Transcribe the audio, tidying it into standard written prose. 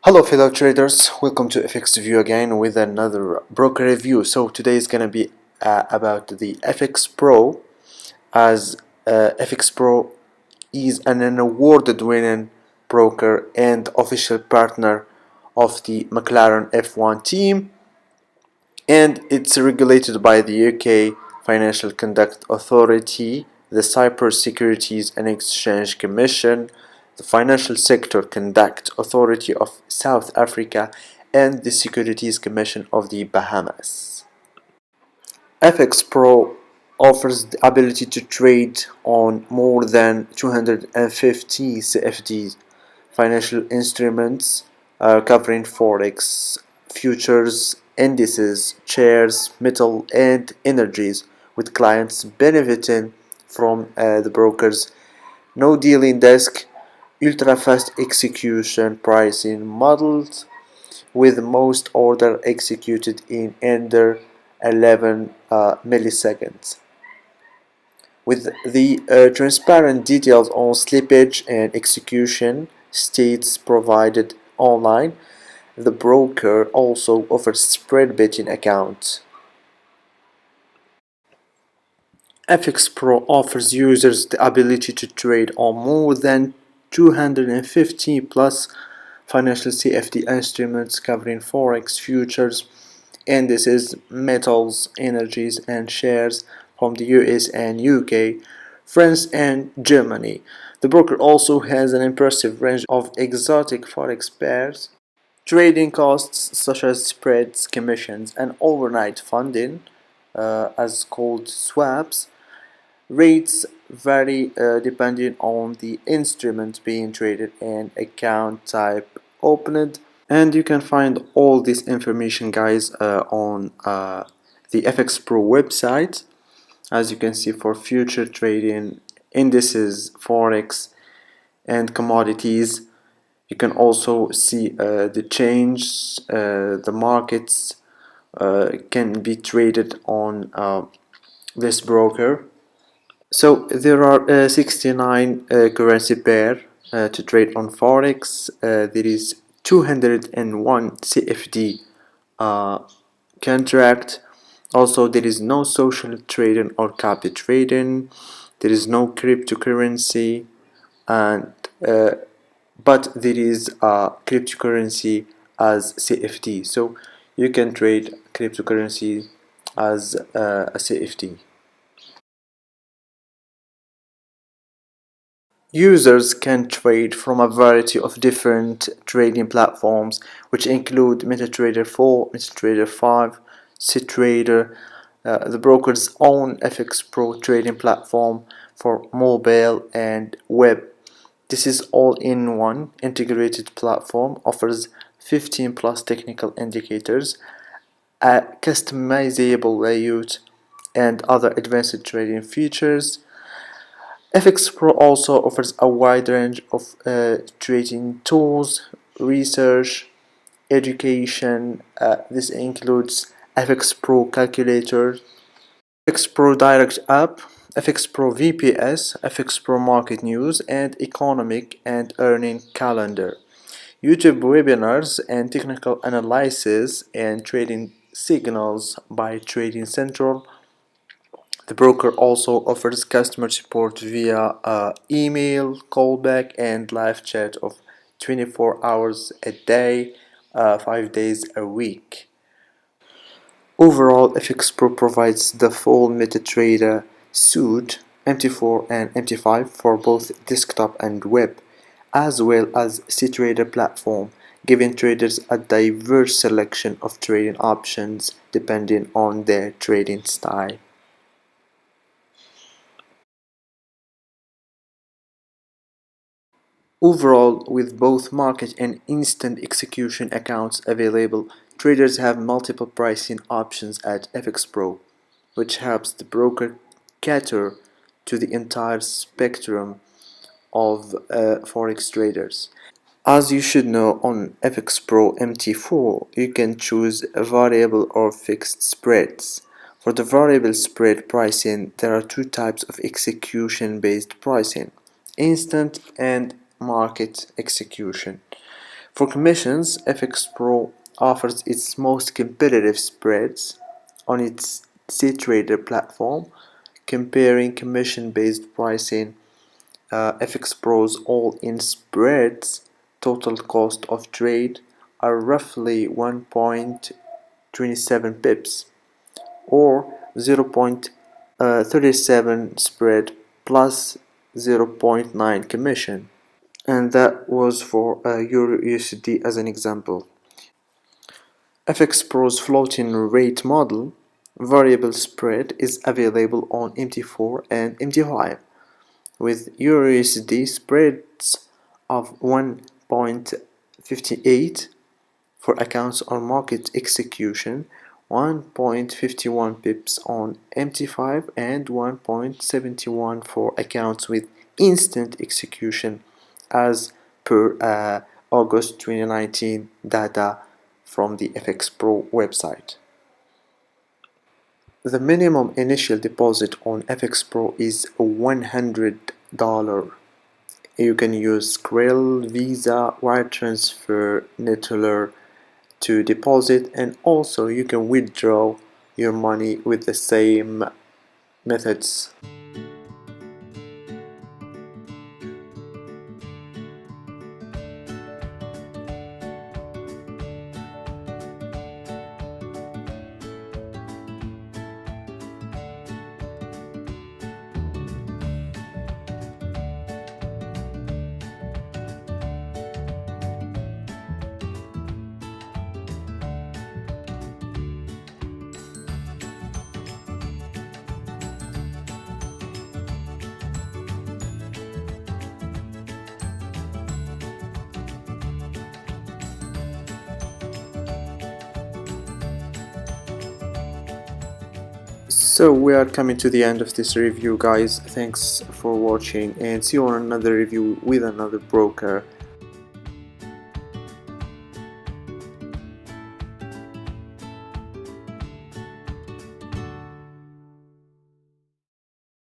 Hello fellow traders, welcome to FxView again with another broker review. So today is gonna be about the FxPro, as FxPro is an awarded winning broker and official partner of the McLaren F1 team, and it's regulated by the UK Financial Conduct Authority, the Cyprus Securities and Exchange Commission, the Financial Sector Conduct Authority of South Africa, and the Securities Commission of the Bahamas. FxPro offers the ability to trade on more than 250 CFD financial instruments covering forex, futures, indices, shares, metal, and energies, with clients benefiting from the broker's no dealing desk, ultra fast execution pricing models, with most order executed in under 11 milliseconds. With the transparent details on slippage and execution states provided online, the broker also offers spread betting accounts. FxPro offers users the ability to trade on more than 250 plus financial CFD instruments covering forex, futures, indices, metals, energies, and shares from the US and UK, France, and Germany. The broker also has an impressive range of exotic forex pairs. Trading costs such as spreads, commissions, and overnight funding, as called swaps, rates vary depending on the instrument being traded and account type opened. And you can find all this information, guys, on the FxPro website. As you can see, for future trading, indices, forex, and commodities, you can also see the change. The markets can be traded on this broker. So there are 69 currency pair to trade on forex. There is 201 CFD contract. Also, there is no social trading or copy trading. There is no cryptocurrency, and but there is a cryptocurrency as CFD. So you can trade cryptocurrency as a CFD. Users can trade from a variety of different trading platforms, which include MetaTrader 4, MetaTrader 5, CTrader, the broker's own FxPro trading platform for mobile and web. This is all-in-one integrated platform, offers 15 plus technical indicators, a customizable layout, and other advanced trading features. FxPro also offers a wide range of trading tools, research, education. This includes FxPro Calculator, FxPro Direct App, FxPro VPS, FxPro Market News, and Economic and Earning Calendar, YouTube webinars and technical analysis and trading signals by Trading Central. The broker also offers customer support via email, callback, and live chat of 24 hours a day, 5 days a week. Overall, FxPro provides the full MetaTrader suite, MT4 and MT5, for both desktop and web, as well as CTrader platform, giving traders a diverse selection of trading options depending on their trading style. Overall, with both market and instant execution accounts available, traders have multiple pricing options at FxPro, which helps the broker cater to the entire spectrum of forex traders. As you should know, on FxPro MT4, you can choose variable or fixed spreads. For the variable spread pricing, there are two types of execution-based pricing: instant and market execution. For commissions, FxPro offers its most competitive spreads on its C-Trader platform. Comparing commission-based pricing, FxPro's all-in spreads total cost of trade are roughly 1.27 pips or 0.37 spread plus 0.9 commission. And that was for Euro USD as an example. FxPro's floating rate model variable spread is available on MT4 and MT5 with Euro USD spreads of 1.58 for accounts on market execution, 1.51 pips on MT5 and 1.71 for accounts with instant execution as per August 2019 data from the FxPro website. The minimum initial deposit on FxPro is $100. You can use Skrill, Visa, wire transfer, Neteller to deposit, and also you can withdraw your money with the same methods. So we are coming to the end of this review, guys. Thanks for watching and see you on another review with another broker.